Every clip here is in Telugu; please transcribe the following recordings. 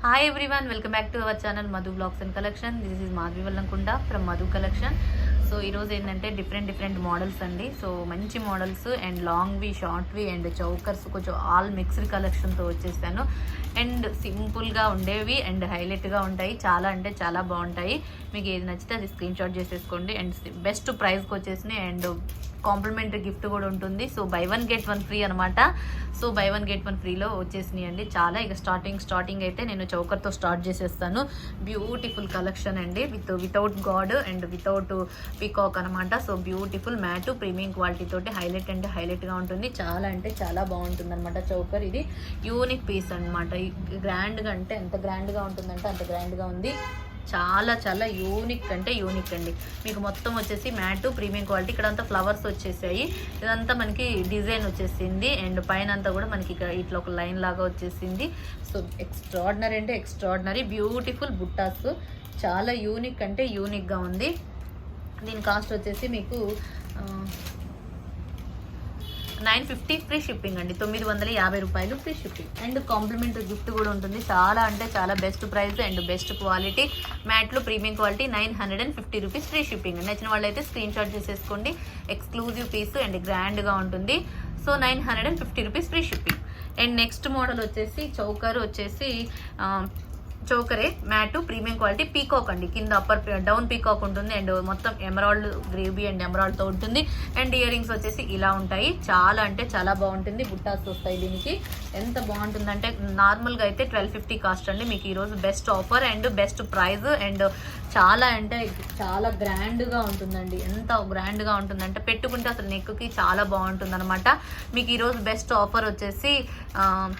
Hi everyone, welcome back to our channel Madhu Vlogs and Collection. This is Madhvi Vallankonda from Madhu Collection. So ఈరోజు ఏంటంటే డిఫరెంట్ మోడల్స్ అండి. సో మంచి మోడల్స్ అండ్ లాంగ్వి, షార్ట్వి అండ్ చౌకర్స్ కొంచెం ఆల్ మిక్స్డ్ కలెక్షన్తో వచ్చేసాను. అండ్ సింపుల్గా ఉండేవి అండ్ హైలైట్గా ఉంటాయి. చాలా అంటే చాలా బాగుంటాయి. మీకు ఏది నచ్చితే అది స్క్రీన్ షాట్ చేసేసుకోండి. అండ్ బెస్ట్ ప్రైస్కి వచ్చేసినాయి అండ్ కాంప్లిమెంటరీ గిఫ్ట్ కూడా ఉంటుంది. సో బై 1 get 1 ఫ్రీ అనమాట. సో బై 1 get 1 ఫ్రీలో వచ్చేసినాయి అండి. చాలా ఇక స్టార్టింగ్ అయితే నేను చౌకర్తో స్టార్ట్ చేసేస్తాను. బ్యూటిఫుల్ కలెక్షన్ అండి, without god and without peacock అనమాట. So beautiful matte premium quality తోటి హైలైట్గా ఉంటుంది. చాలా అంటే చాలా బాగుంటుంది అనమాట చౌకర్. ఇది యూనిక్ పీస్ అనమాట. గ్రాండ్గా అంటే ఎంత గ్రాండ్గా ఉంటుందంటే అంత గ్రాండ్గా ఉంది. చాలా చాలా యూనిక్ అండి. మీకు మొత్తం వచ్చేసి మ్యాట్ ప్రీమియం క్వాలిటీ. ఇక్కడ అంతా ఫ్లవర్స్ వచ్చేసాయి. ఇదంతా మనకి డిజైన్ వచ్చేసింది అండ్ పైన అంతా కూడా మనకి ఇక్కడ ఇట్లా ఒక లైన్ లాగా వచ్చేసింది. సో ఎక్స్ట్రాడినరీ బ్యూటిఫుల్ బుట్టాస్. చాలా యూనిక్గా ఉంది. దీని కాస్ట్ వచ్చేసి మీకు 950 ఫ్రీ షిప్పింగ్ అండి. 950 రూపాయలు free shipping and complimentary gift కూడా ఉంటుంది. చాలా అంటే చాలా best price and best quality మ్యాట్లో premium quality. 950 rupees free shipping. నచ్చిన వాళ్ళైతే స్క్రీన్ షాట్ చేసేసుకోండి. ఎక్స్క్లూజివ్ పీస్ అండ్ గ్రాండ్గా ఉంటుంది. So 950 rupees free shipping. And next model వచ్చేసి చౌకర్ వచ్చేసి చౌకరే మ్యాట్ ప్రీమియం క్వాలిటీ పీకాక్ అండి. కింద అప్పర్ డౌన్ పీకాక్ ఉంటుంది అండ్ మొత్తం ఎమరాల్డ్ గ్రేవీ అండ్ ఎమరాల్డ్తో ఉంటుంది. అండ్ ఇయర్ రింగ్స్ వచ్చేసి ఇలా ఉంటాయి. చాలా అంటే చాలా బాగుంటుంది. బుట్టాస్ వస్తాయి దీనికి. ఎంత బాగుంటుందంటే నార్మల్గా అయితే 1250 కాస్ట్ అండి. మీకు ఈరోజు best offer and best price and చాలా అంటే చాలా గ్రాండ్గా ఉంటుందండి. ఎంత గ్రాండ్గా ఉంటుందంటే పెట్టుకుంటే అసలు నెక్కి చాలా బాగుంటుంది అనమాట. మీకు ఈరోజు బెస్ట్ ఆఫర్ వచ్చేసి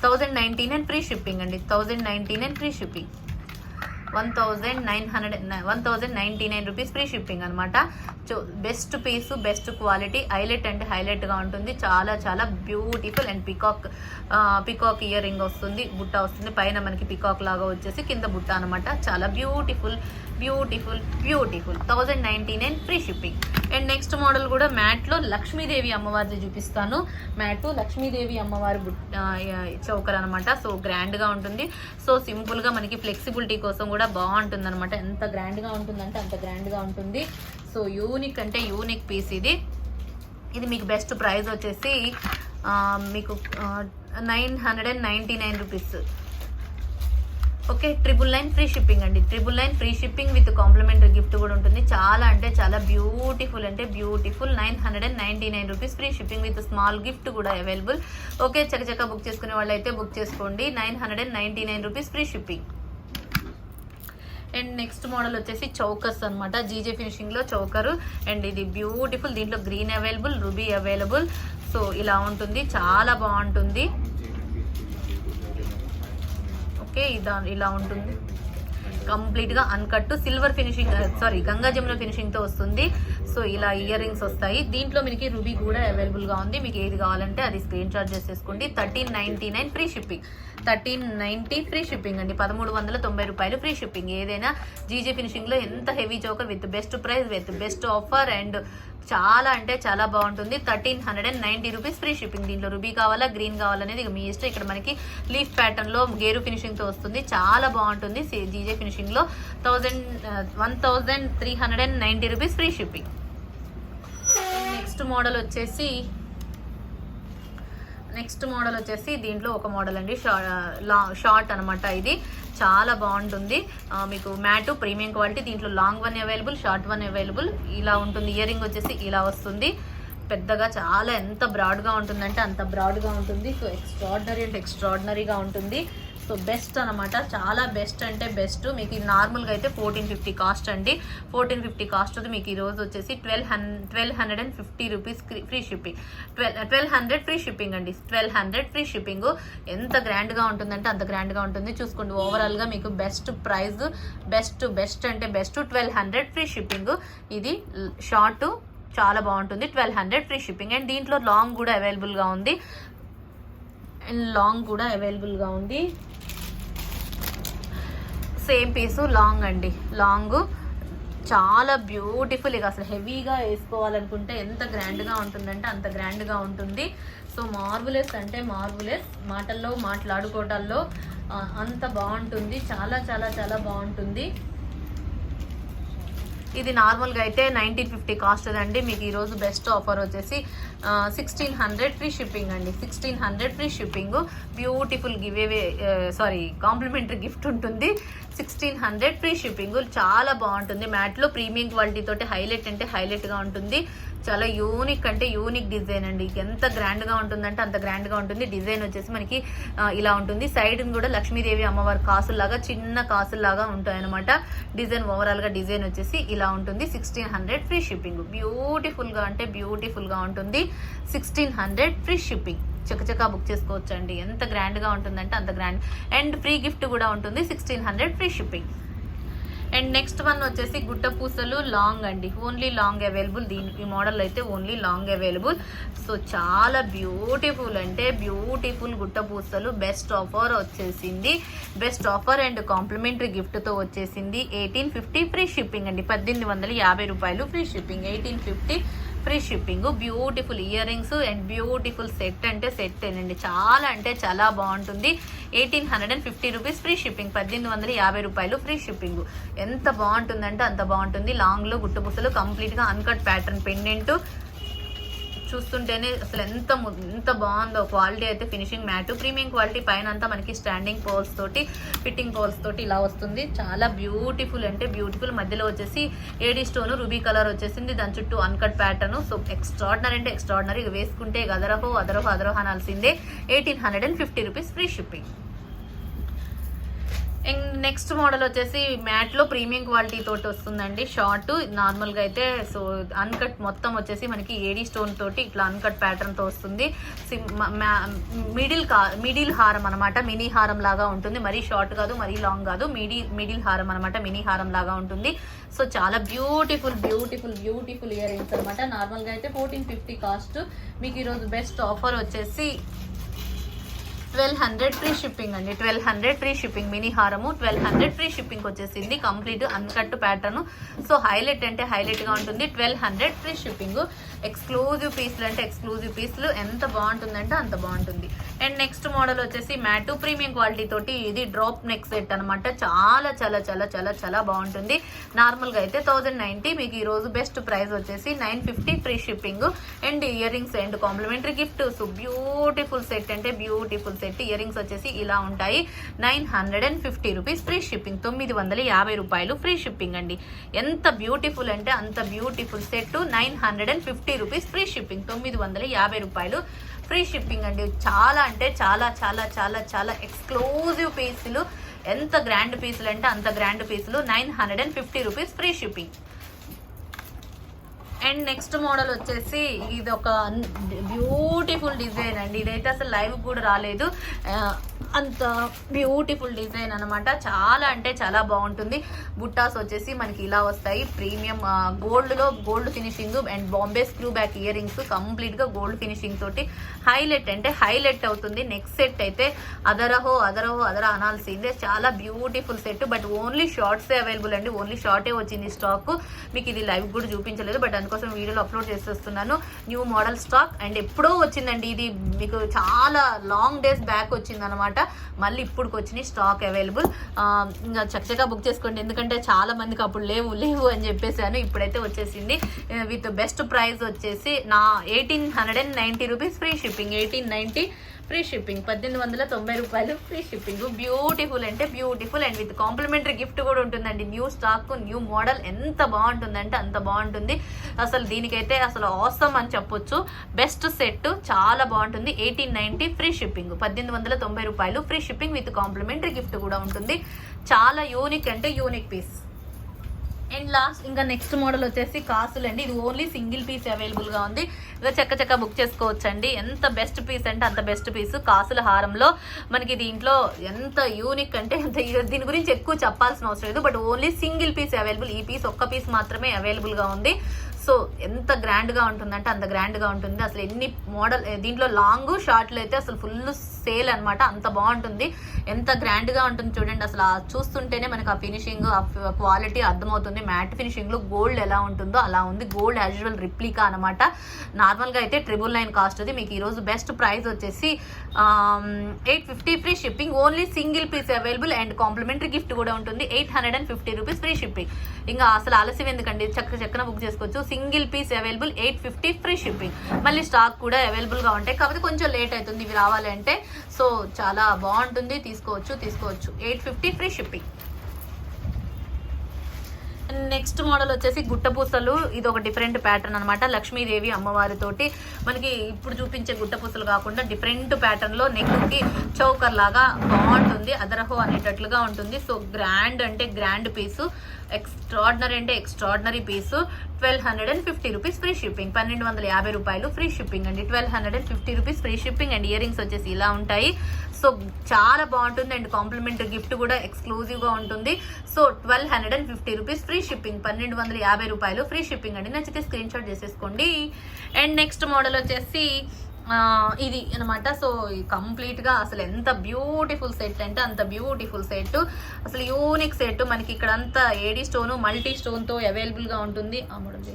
1099 ఫ్రీ షిప్పింగ్ అండి. 1099 free shipping. 1099 rupees free shipping అనమాట. బెస్ట్ పీస్ బెస్ట్ క్వాలిటీ హైలైట్గా ఉంటుంది. చాలా చాలా beautiful and peacock ear ring వస్తుంది, బుట్ట వస్తుంది. పైన మనకి పికాక్ లాగా వచ్చేసి కింద బుట్ట అనమాట. చాలా beautiful 1099 free shipping. And next model కూడా మ్యాట్లో లక్ష్మీదేవి అమ్మవారిది చూపిస్తాను. మ్యాట్ లక్ష్మీదేవి అమ్మవారి చౌకర్ అనమాట. సో గ్రాండ్గా ఉంటుంది. సో సింపుల్గా మనకి ఫ్లెక్సిబిలిటీ కోసం కూడా బాగుంటుంది అనమాట. ఎంత గ్రాండ్గా ఉంటుందంటే అంత గ్రాండ్గా ఉంటుంది. సో యూనిక్ పీస్ ఇది మీకు బెస్ట్ ప్రైస్ వచ్చేసి మీకు 999 రూపీస్. ఓకే, 999 ఫ్రీ షిప్పింగ్ అండి. 999 free shipping with complimentary gift కూడా ఉంటుంది. చాలా అంటే చాలా beautiful 999 rupees free shipping with small gift కూడా అవైలబుల్. ఓకే, చకచక బుక్ చేసుకునే వాళ్ళు అయితే బుక్ చేసుకోండి. 999 rupees free shipping. And next model వచ్చేసి చౌకర్స్ అనమాట. జీజే ఫినిషింగ్లో చౌకరు అండ్ ఇది బ్యూటిఫుల్. దీంట్లో green available, ruby available. So ఇలా ఉంటుంది. చాలా బాగుంటుంది. ఓకే, ఇలా ఉంటుంది. కంప్లీట్గా uncut silver finishing Ganga Jamuna ఫినిషింగ్తో వస్తుంది. సో ఇలా ఇయర్ రింగ్స్ వస్తాయి. దీంట్లో మీకు రూబీ కూడా అవైలబుల్గా ఉంది. మీకు ఏది కావాలంటే అది స్క్రీన్ షాట్ చేసేసుకోండి. 1399 ఫ్రీ షిప్పింగ్. 1390 ఫ్రీ షిప్పింగ్ అండి. 1390 రూపాయలు ఫ్రీ షిప్పింగ్. ఏదైనా జీజే ఫినిషింగ్లో ఎంత heavy choker with best price with best offer and చాలా అంటే చాలా బాగుంటుంది. 1390 రూపీస్ ఫ్రీ షిప్పింగ్. దీంట్లో రూబీ కావాలా గ్రీన్ కావాలనేది మీ ఇష్టం. ఇక్కడ మనకి లీఫ్ ప్యాటర్న్లో గేరు ఫినిషింగ్తో వస్తుంది. చాలా బాగుంటుంది. జీజే ఫినిషింగ్లో 1390 rupees free shipping. Next model వచ్చేసి దీంట్లో ఒక మోడల్ అండి. షార్ట్ అనమాట. ఇది చాలా బాగుంటుంది. మీకు మ్యాట్ ప్రీమియం క్వాలిటీ. దీంట్లో long one available, short one available. ఇలా ఉంటుంది. ఇయర్ రింగ్ వచ్చేసి ఇలా వస్తుంది. పెద్దగా చాలా ఎంత బ్రాడ్గా ఉంటుందంటే అంత బ్రాడ్గా ఉంటుంది. సో ఎక్స్ట్రాడినరీగా ఉంటుంది. సో బెస్ట్ అనమాట. చాలా బెస్ట్ అంటే బెస్ట్. మీకు నార్మల్గా అయితే 1450 కాస్ట్ అండి. 1450 కాస్ట్ మీకు ఈరోజు వచ్చేసి 1250 rupees free shipping. 1200 free shipping అండి. 1200 ఫ్రీ షిప్పింగ్. ఎంత గ్రాండ్గా ఉంటుందంటే అంత గ్రాండ్గా ఉంటుంది. చూసుకోండి. ఓవరాల్గా మీకు బెస్ట్ ప్రైస్ బెస్ట్ అంటే బెస్ట్ 1200 ఫ్రీ షిప్పింగ్. ఇది షార్ట్ చాలా బాగుంటుంది. 1200 ఫ్రీ షిప్పింగ్. అండ్ దీంట్లో లాంగ్ కూడా అవైలబుల్గా ఉంది. సేమ్ పీసు లాంగ్ అండి. లాంగ్ చాలా బ్యూటిఫుల్. ఇక అసలు హెవీగా వేసుకోవాలనుకుంటే ఎంత గ్రాండ్గా ఉంటుందంటే అంత గ్రాండ్గా ఉంటుంది. సో మార్వులెస్ అంటే మార్వులెస్. మాటల్లో మాట్లాడుకోవటాల్లో అంత బాగుంటుంది, చాలా చాలా చాలా బాగుంటుంది. ఇది నార్మల్గా అయితే 1950 కాస్ట్ అండి. మీకు ఈరోజు బెస్ట్ ఆఫర్ వచ్చేసి 1600 ఫ్రీ షిప్పింగ్ అండి. 1600 free shipping. Beautiful give away complementary gift ఉంటుంది. 1600 ఫ్రీ షిప్పింగ్. చాలా బాగుంటుంది. మ్యాట్లో ప్రీమియం క్వాలిటీ తోటి హైలైట్ అంటే హైలైట్గా ఉంటుంది. చాలా యూనిక్ అంటే యూనిక్ డిజైన్ అండి. ఎంత గ్రాండ్గా ఉంటుందంటే అంత గ్రాండ్గా ఉంటుంది. డిజైన్ వచ్చేసి మనకి ఇలా ఉంటుంది. సైడ్ కూడా లక్ష్మీదేవి అమ్మవారి కాసుల్లాగా చిన్న కాసుల్లాగా ఉంటాయి అనమాట. డిజైన్ ఓవరాల్గా డిజైన్ వచ్చేసి ఇలా ఉంటుంది. 1600 ఫ్రీ షిప్పింగ్. బ్యూటిఫుల్గా అంటే బ్యూటిఫుల్గా ఉంటుంది. 1600 ఫ్రీ షిప్పింగ్. చకచకా బుక్ చేసుకోవచ్చు అండి. ఎంత గ్రాండ్గా ఉంటుందంటే అంత గ్రాండ్. అండ్ ఫ్రీ గిఫ్ట్ కూడా ఉంటుంది. 1600 free shipping. And next one వచ్చేసి గుట్ట పూసలు లాంగ్ అండి. Only long available. ఈ మోడల్ అయితే ఓన్లీ లాంగ్ అవైలబుల్. సో చాలా బ్యూటిఫుల్ అంటే బ్యూటిఫుల్ గుట్ట పూసలు. బెస్ట్ ఆఫర్ వచ్చేసింది. బెస్ట్ ఆఫర్ అండ్ కాంప్లిమెంటరీ గిఫ్ట్తో వచ్చేసింది. 1850 ఫ్రీ షిప్పింగ్ అండి. 1850 రూపాయలు free shipping. 1850 free shipping. Beautiful ear rings and beautiful set అంటే సెట్ అండి. చాలా అంటే చాలా బాగుంటుంది. 1850 రూపీస్ ఫ్రీ షిప్పింగ్. 1850 రూపాయలు ఫ్రీ షిప్పింగ్. ఎంత బాగుంటుందంటే అంత బాగుంటుంది. లాంగ్లో గుట్టుపుసలు కంప్లీట్గా అన్కట్ ప్యాటర్న్ పెండెంట్. చూస్తుంటేనే అసలు ఎంత బాగుందో. క్వాలిటీ అయితే ఫినిషింగ్ మ్యాట్ ప్రీమియం క్వాలిటీ. పైన అంతా మనకి స్టాండింగ్ పోల్స్ తోటి ఫిట్టింగ్ పోల్స్ తోటి ఇలా వస్తుంది. చాలా బ్యూటిఫుల్ అంటే బ్యూటిఫుల్. మధ్యలో వచ్చేసి ఏడీ స్టోన్ రూబీ కలర్ వచ్చేసింది. దాని చుట్టూ అన్కట్ ప్యాటర్న్. సో ఎక్స్ట్రాడినరీ అంటే ఎక్స్ట్రాడినరీ. వేసుకుంటే అదరహో అనాల్సిందే. 1850 rupees free shipping. Next model వచ్చేసి మ్యాట్లో ప్రీమియం క్వాలిటీ తోటి వస్తుందండి. షార్ట్ నార్మల్గా అయితే సో అన్కట్ మొత్తం వచ్చేసి మనకి ఏడీ స్టోన్ తోటి ఇట్లా అన్కట్ ప్యాటర్న్తో వస్తుంది. మిడిల్ హారం అనమాట. మినీ హారం లాగా ఉంటుంది. మరీ షార్ట్ కాదు మరీ లాంగ్ కాదు. మిడిల్ హారం అనమాట. మినీ హారం లాగా ఉంటుంది. సో చాలా beautiful beautiful beautiful ear rings అనమాట. నార్మల్గా అయితే 1450 కాస్ట్. మీకు ఈరోజు బెస్ట్ ఆఫర్ వచ్చేసి 1200 ఫ్రీ షిప్పింగ్ అండి. 1200 ఫ్రీ షిప్పింగ్. మినీ హారము 1200 ఫ్రీ షిప్పింగ్ వచ్చేసింది. Complete uncut pattern. So highlight అంటే హైలైట్గా ఉంటుంది. 1200 ఫ్రీ షిప్పింగ్. ఎక్స్క్లూజివ్ పీస్లు అంటే ఎక్స్క్లూజివ్ పీస్లు. ఎంత బాగుంటుందంటే అంత బాగుంటుంది. అండ్ నెక్స్ట్ మోడల్ వచ్చేసి మ్యాట్ ప్రీమియం క్వాలిటీ తోటి ఇది డ్రాప్ నెక్ సెట్ అనమాట. చాలా చాలా చాలా చాలా చాలా బాగుంటుంది. నార్మల్గా అయితే 1090. మీకు ఈరోజు బెస్ట్ ప్రైస్ వచ్చేసి 950 free shipping. And earrings and complimentary gift. So beautiful set అంటే బ్యూటిఫుల్ సెట్. ఇయర్ రింగ్స్ వచ్చేసి ఇలా ఉంటాయి. 950 రూపీస్ ఫ్రీ షిప్పింగ్. 950 రూపాయలు ఫ్రీ షిప్పింగ్ అండి. ఎంత బ్యూటిఫుల్ అంటే అంత beautiful set. 950 rupees free shipping. 950 రూపాయలు ఫ్రీ షిప్పింగ్ అండి. చాలా అంటే చాలా చాలా చాలా చాలా ఎక్స్క్లూజివ్ పీసులు. ఎంత గ్రాండ్ పీసులు అంటే అంత గ్రాండ్ పీసులు. 950 rupees free shipping. And next model వచ్చేసి ఇది ఒక బ్యూటిఫుల్ డిజైన్ అండి. ఇదైతే అసలు లైవ్ కూడా రాలేదు. అంత బ్యూటిఫుల్ డిజైన్ అనమాట. చాలా అంటే చాలా బాగుంటుంది. బుట్టాస్ వచ్చేసి మనకి ఇలా వస్తాయి. ప్రీమియం గోల్డ్లో gold finishing and Bombay screw back earrings కంప్లీట్గా గోల్డ్ ఫినిషింగ్ తోటి హైలైట్ అంటే హైలైట్ అవుతుంది. నెక్స్ట్ సెట్ అయితే అదరహో అనాల్సిందే. చాలా బ్యూటిఫుల్ సెట్. బట్ ఓన్లీ షార్ట్సే అవైలబుల్ అండి. ఓన్లీ షార్టే వచ్చింది స్టాక్. మీకు ఇది లైవ్ కూడా చూపించలేదు. బట్ అందుకోసం వీడియోలో అప్లోడ్ చేసేస్తున్నాను. న్యూ మోడల్ స్టాక్ అండ్ ఎప్పుడో వచ్చిందండి. ఇది మీకు చాలా లాంగ్ డేస్ బ్యాక్ వచ్చింది అనమాట. మళ్ళీ ఇప్పుడుకి వచ్చినాయి స్టాక్ అవైలబుల్. ఇంకా చక్కగా బుక్ చేసుకోండి. ఎందుకంటే చాలా మందికి అప్పుడు లేవు అని చెప్పేసాను. ఇప్పుడైతే వచ్చేసింది. విత్ బెస్ట్ ప్రైస్ వచ్చేసి 1890 rupees free shipping. 1890 free shipping. 1890 రూపాయలు ఫ్రీ షిప్పింగ్. బ్యూటిఫుల్ అంటే beautiful and with complimentary gift కూడా ఉంటుందండి. New stock new model. ఎంత బాగుంటుందంటే అంత బాగుంటుంది. అసలు దీనికైతే అసలు ఆసమ్ అని చెప్పొచ్చు. బెస్ట్ సెట్ చాలా బాగుంటుంది. 1890 ఫ్రీ షిప్పింగ్. 1890 రూపాయలు free shipping with complimentary gift కూడా ఉంటుంది. చాలా యూనిక్ అంటే యూనిక్ పీస్. అండ్ లాస్ట్ ఇంకా నెక్స్ట్ మోడల్ వచ్చేసి కాసులు అండి. ఇది ఓన్లీ సింగిల్ పీస్ అవైలబుల్గా ఉంది. ఇక చక్క బుక్ చేసుకోవచ్చు అండి. ఎంత బెస్ట్ పీస్ అంటే అంత బెస్ట్ పీస్. కాసుల హారంలో మనకి దీంట్లో ఎంత యూనిక్ అంటే దీని గురించి ఎక్కువ చెప్పాల్సిన అవసరం లేదు. But only single piece available. ఈ పీస్ ఒక్క పీస్ మాత్రమే అవైలబుల్గా ఉంది. సో ఎంత గ్రాండ్గా ఉంటుందంటే అంత గ్రాండ్గా ఉంటుంది. అసలు ఎన్ని మోడల్ దీంట్లో లాంగ్ షార్ట్లు అయితే అసలు ఫుల్ సేల్ అనమాట, అంత బాగుంటుంది, ఎంత గ్రాండ్గా ఉంటుంది చూడండి. అసలు చూస్తుంటేనే మనకు ఆ ఫినిషింగ్, ఆ క్వాలిటీ అర్థమవుతుంది. మ్యాట్ ఫినిషింగ్లో గోల్డ్ ఎలా ఉంటుందో అలా ఉంది. గోల్డ్ యాజ్ యూజువల్ రిప్లికా అనమాట. నార్మల్గా అయితే 999 కాస్ట్ అది. మీకు ఈరోజు బెస్ట్ ప్రైస్ వచ్చేసి 850 free shipping. Only single piece available and complimentary gift కూడా ఉంటుంది. 850 రూపీస్ ఫ్రీ షిప్పింగ్. ఇంకా అసలు ఆలస్యం ఎందుకండి, చక్కన బుక్ చేసుకోవచ్చు. Single piece available, 850 free shipping. మళ్ళీ స్టాక్ కూడా అవైలబుల్గా ఉంటాయి, కాకపోతే కొంచెం లేట్ అవుతుంది ఇవి రావాలి అంటే. సో చాలా బాగుంటుంది, తీసుకోవచ్చు 850 ఫ్రీ షిప్పింగ్. నెక్స్ట్ మోడల్ వచ్చేసి గుట్టపూసలు. ఇది ఒక డిఫరెంట్ ప్యాటర్న్ అనమాట. లక్ష్మీదేవి అమ్మవారితోటి మనకి ఇప్పుడు చూపించే గుట్టపూసలు కాకుండా డిఫరెంట్ ప్యాటర్న్ లో నెక్కి చౌకర్ లాగా బాగుంటుంది. అదరహో అనేటట్లుగా ఉంటుంది. సో గ్రాండ్ అంటే గ్రాండ్ పీసు, ఎక్స్ట్రాడినరీ అంటే ఎక్స్ట్రాడినరీ పీసు. 1250 రూపీస్ ఫ్రీ షిప్పింగ్. 1250 రూపాయలు ఫ్రీ షిప్పింగ్ అండి. 1250 rupees free shipping. And ear rings వచ్చేసి ఇలా ఉంటాయి. సో చాలా బాగుంటుంది అండ్ కాంప్లిమెంటరీ గిఫ్ట్ కూడా ఎక్స్క్లూజివ్గా ఉంటుంది. So 1250 rupees free shipping. 1250 రూపాయలు ఫ్రీ షిప్పింగ్ అండి. నచ్చితే స్క్రీన్ షాట్ చేసేసుకోండి. అండ్ నెక్స్ట్ మోడల్ వచ్చేసి ఇది అనమాట. సో కంప్లీట్గా అసలు ఎంత బ్యూటిఫుల్ సెట్ అంటే అంత బ్యూటిఫుల్ సెట్, అసలు యూనిక్ సెట్. మనకి ఇక్కడ అంతా ఏడీ స్టోను మల్టీ స్టోన్తో అవైలబుల్గా ఉంటుంది. ఆ మోడల్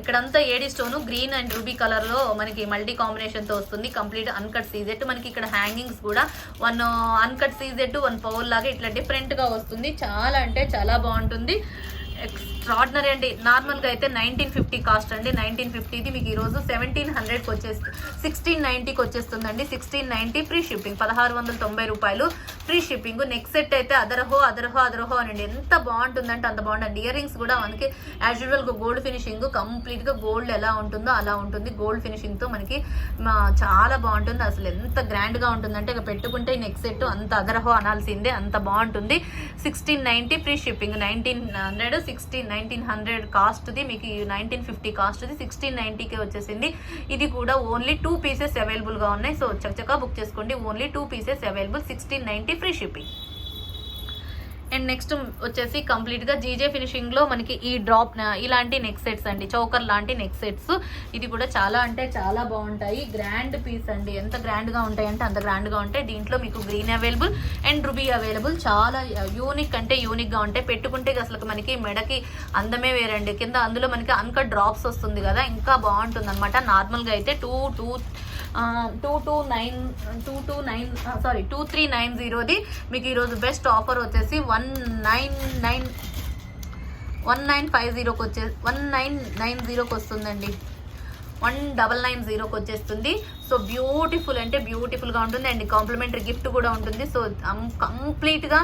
ఇక్కడంతా ఏడీ స్టోను గ్రీన్ అండ్ రూబీ కలర్లో మనకి మల్టీ కాంబినేషన్తో వస్తుంది. Complete uncut సీజెట్. మనకి ఇక్కడ హ్యాంగింగ్స్ కూడా 1 అన్కట్ సీజెట్ 1 పౌల్ లాగా ఇట్లా డిఫరెంట్గా వస్తుంది. చాలా అంటే చాలా బాగుంటుంది, ఎక్స్ట్రాడినరీ అండి. నార్మల్గా అయితే 1950 కాస్ట్ అండి. 1950ది మీకు ఈరోజు 1700కి వచ్చేస్తుంది, 1690కి వచ్చేస్తుందండి. 1690 ఫ్రీ షిప్పింగ్. 1690 రూపాయలు ఫ్రీ షిప్పింగ్. నెక్స్ట్ సెట్ అయితే అదరహో అనండి. ఎంత బాగుంటుందంటే అంత బాగుంటుంది. ఇయర్ రింగ్స్ కూడా మనకి యాజ్ యూజువల్గా గోల్డ్ ఫినిషింగ్, కంప్లీట్గా గోల్డ్ ఎలా ఉంటుందో అలా ఉంటుంది. గోల్డ్ ఫినిషింగ్తో మనకి చాలా బాగుంటుంది. అసలు ఎంత గ్రాండ్గా ఉంటుందంటే ఇక పెట్టుకుంటే నెక్స్ట్ సెట్ అంత అదరహో అనాల్సిందే, అంత బాగుంటుంది. 1690 ఫ్రీ షిప్పింగ్. 1900 కాస్ట్ది మీకు 1950 కాస్ట్ది 1690కి వచ్చేసింది. ఇది కూడా ఓన్లీ 2 పీసెస్ అవైలబుల్గా ఉన్నాయి. సో చక్కగా బుక్ చేసుకోండి. Only 2 pieces available, 1690 free shipping. And next వచ్చేసి కంప్లీట్గా జీజే ఫినిషింగ్లో మనకి ఈ డ్రాప్ ఇలాంటి నెక్ సెట్స్ అండి, చౌకర్ లాంటి నెక్ సెట్స్. ఇది కూడా చాలా అంటే చాలా బాగుంటాయి. గ్రాండ్ పీస్ అండి, ఎంత గ్రాండ్గా ఉంటాయి అంటే అంత గ్రాండ్గా ఉంటాయి. దీంట్లో మీకు green available and ruby available. చాలా యూనిక్ అంటే యూనిక్గా ఉంటాయి. పెట్టుకుంటే అసలు మనకి మెడకి అందమే వేరండి. కింద అందులో మనకి అన్కట్ డ్రాప్స్ వస్తుంది కదా, ఇంకా బాగుంటుంది అనమాట. నార్మల్గా అయితే 2390ది మీకు ఈరోజు బెస్ట్ ఆఫర్ వచ్చేసి 1950కి 1990కి వస్తుందండి. 1990కి వచ్చేస్తుంది. సో బ్యూటిఫుల్ అంటే బ్యూటిఫుల్గా ఉంటుంది అండ్ కాంప్లిమెంటరీ గిఫ్ట్ కూడా ఉంటుంది. సో కంప్లీట్గా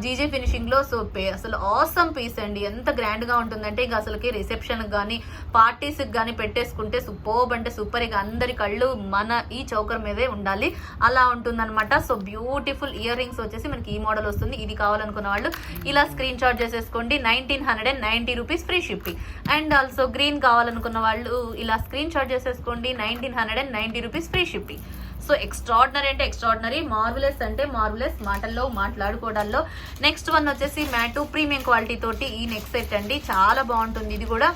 జీజే ఫినిషింగ్లో. సో అసలు ఆసమ్ పీస్ అండి, ఎంత గ్రాండ్గా ఉంటుందంటే ఇక అసలుకి రిసెప్షన్కి కానీ పార్టీస్కి కానీ పెట్టేసుకుంటే సూపర్బ్ అంటే సూపర్. ఇక అందరి కళ్ళు మన ఈ చౌకర్ మీదే ఉండాలి, అలా ఉంటుందన్నమాట. సో బ్యూటిఫుల్ ఇయర్ రింగ్స్ వచ్చేసి మనకి ఈ మోడల్ వస్తుంది. ఇది కావాలనుకున్న వాళ్ళు ఇలా స్క్రీన్ షాట్ చేసేసుకోండి. 1990 rupees free shipping. And also green కావాలనుకున్న వాళ్ళు ఇలా స్క్రీన్ షాట్ చేసేసుకోండి. 1990 rupees free shipping. So extraordinary అంటే ఎక్స్ట్రాడినరీ, మార్వెలస్ అంటే మార్వెలస్, మాటల్లో మాట్లాడుకోవడాల్లో. నెక్స్ట్ వన్ వచ్చేసి మ్యాటు ప్రీమియం క్వాలిటీ తోటి ఈ నెక్ సెట్ అండి, చాలా బాగుంటుంది. ఇది కూడా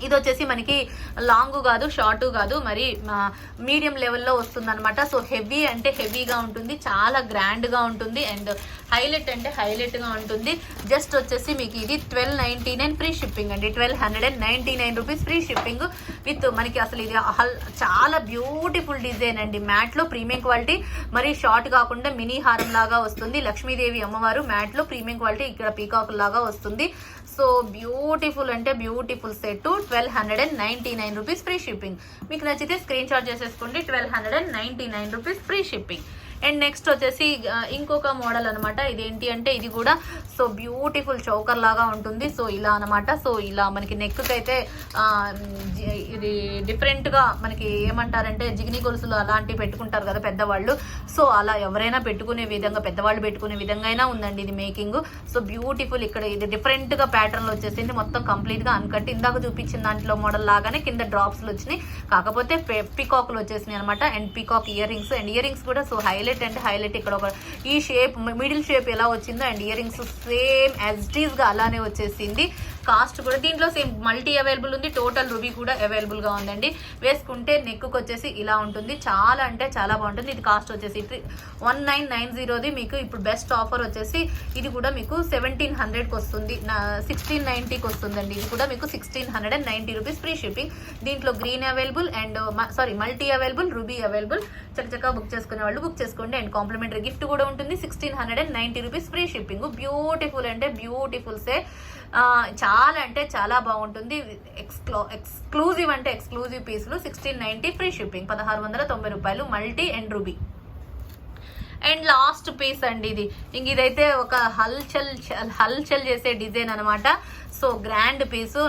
ఇది వచ్చేసి మనకి లాంగ్ కాదు, షార్ట్ కాదు, మరి మీడియం లెవెల్లో వస్తుంది అనమాట. సో హెవీ అంటే హెవీగా ఉంటుంది, చాలా గ్రాండ్గా ఉంటుంది అండ్ హైలైట్ అంటే హైలైట్గా ఉంటుంది. జస్ట్ వచ్చేసి మీకు ఇది 1299 ఫ్రీ షిప్పింగ్ అండి. 1299 రూపీస్ ఫ్రీ షిప్పింగ్ విత్ మనకి అసలు ఇది చాలా బ్యూటిఫుల్ డిజైన్ అండి. మ్యాట్లో ప్రీమియం క్వాలిటీ, మరి షార్ట్ కాకుండా మినీ హారం లాగా వస్తుంది. లక్ష్మీదేవి అమ్మవారు మ్యాట్లో ప్రీమియం క్వాలిటీ, ఇక్కడ పీకాక్ లాగా వస్తుంది. సో బ్యూటిఫుల్ అంటే beautiful set. 1299 rupees free shipping. మీకు నచ్చితే స్క్రీన్ షాట్ చేసేసుకోండి. 1299 rupees free shipping. And next వచ్చేసి ఇంకొక మోడల్ అనమాట. ఇదేంటి అంటే ఇది కూడా సో బ్యూటిఫుల్ చౌకర్ లాగా ఉంటుంది. సో ఇలా అనమాట. సో ఇలా మనకి నెక్ అయితే ఇది డిఫరెంట్గా మనకి ఏమంటారంటే జిగిని గొలుసులు అలాంటివి పెట్టుకుంటారు కదా పెద్దవాళ్ళు. సో అలా ఎవరైనా పెట్టుకునే విధంగా, పెద్దవాళ్ళు పెట్టుకునే విధంగా అయినా ఉందండి ఇది మేకింగ్. So beautiful. ఇక్కడ ఇది డిఫరెంట్గా ప్యాటర్న్లో వచ్చేసింది, మొత్తం కంప్లీట్గా అన్కట్. ఇందాక చూపించిన దాంట్లో మోడల్ లాగానే కింద డ్రాప్స్లు వచ్చినాయి, కాకపోతే పీకాక్లు వచ్చేసినాయి అనమాట. And peacock earrings, and earrings కూడా సో హైలైట్ హైలైట్ అంటే హైలైట్ ఇక్కడ ఒక ఈ షేప్ మిడిల్ షేప్ ఎలా వచ్చిందో and earrings same as it ఈస్గా అలానే వచ్చేసింది. కాస్ట్ కూడా దీంట్లో సేమ్ మల్టీ అవైలబుల్ ఉంది, టోటల్ రూబీ కూడా అవైలబుల్గా ఉందండి. వేసుకుంటే నెక్కు వచ్చేసి ఇలా ఉంటుంది, చాలా అంటే చాలా బాగుంటుంది. ఇది కాస్ట్ వచ్చేసి 1990ది మీకు ఇప్పుడు బెస్ట్ ఆఫర్ వచ్చేసి ఇది కూడా మీకు 1700కి వస్తుంది, 1690కి వస్తుందండి. ఇది కూడా మీకు 1690 రూపీస్ ఫ్రీ షిప్పింగ్. దీంట్లో green available and multi available, ruby available. చక్కగా బుక్ చేసుకునే వాళ్ళు బుక్ చేసుకోండి అండ్ కాంప్లిమెంటరీ గిఫ్ట్ కూడా ఉంటుంది. 1690 రూపీస్ ఫ్రీ షిప్పింగ్. బ్యూటిఫుల్ అంటే బ్యూటిఫుల్ సే చాలా అంటే చాలా బాగుంటుంది. ఎక్స్క్లూజివ్ అంటే ఎక్స్క్లూజివ్ పీసులు 1690 ఫ్రీ షిప్పింగ్, 1690 రూపాయలు multi and ruby. And last piece అండి ఇది. ఇంక ఇదైతే ఒక హల్చల్ చేసే డిజైన్ అనమాట. సో గ్రాండ్ పీసు,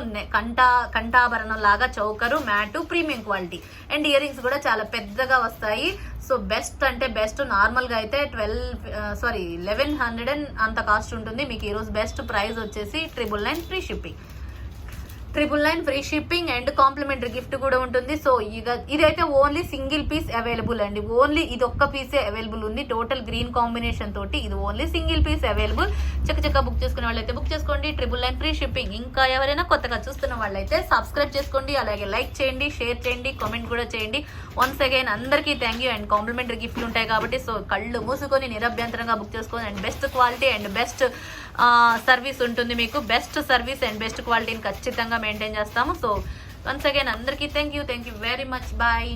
కంఠాభరణం లాగా choker, matte, premium quality and earrings కూడా చాలా పెద్దగా వస్తాయి. సో బెస్ట్ అంటే బెస్ట్. నార్మల్గా అయితే 1100 అంత కాస్ట్ ఉంటుంది. మీకు ఈరోజు బెస్ట్ ప్రైస్ వచ్చేసి 999 free shipping, 999 free shipping and complimentary gift కూడా ఉంటుంది. సో ఇదైతే ఓన్లీ సింగిల్ పీస్ అవైలబుల్ అండి. ఓన్లీ ఇది ఒక్క పీసే అవైలబుల్ ఉంది. టోటల్ గ్రీన్ కాంబినేషన్ తోటి ఇది ఓన్లీ సింగిల్ పీస్ అవైలబుల్. చక్కగా బుక్ చేసుకునే వాళ్ళైతే బుక్ చేసుకోండి, 999 ఫ్రీ షిప్పింగ్. ఇంకా ఎవరైనా కొత్తగా చూస్తున్న వాళ్ళైతే సబ్స్క్రైబ్ చేసుకోండి, అలాగే లైక్ చేయండి, షేర్ చేయండి, కామెంట్ కూడా చేయండి. వన్స్ అగైన్ అందరికీ థ్యాంక్ యూ. అండ్ కాంప్లిమెంటరీ గిఫ్ట్లు ఉంటాయి కాబట్టి సో కళ్ళు మూసుకొని నిరభ్యంతరంగా బుక్ చేసుకోండి. And best quality and best service ఉంటుంది మీకు. బెస్ట్ సర్వీస్ అండ్ బెస్ట్ క్వాలిటీని ఖచ్చితంగా మెయింటైన్ చేస్తాము. సో వన్స్ అగైన్ అందరికీ thank you very much. Bye.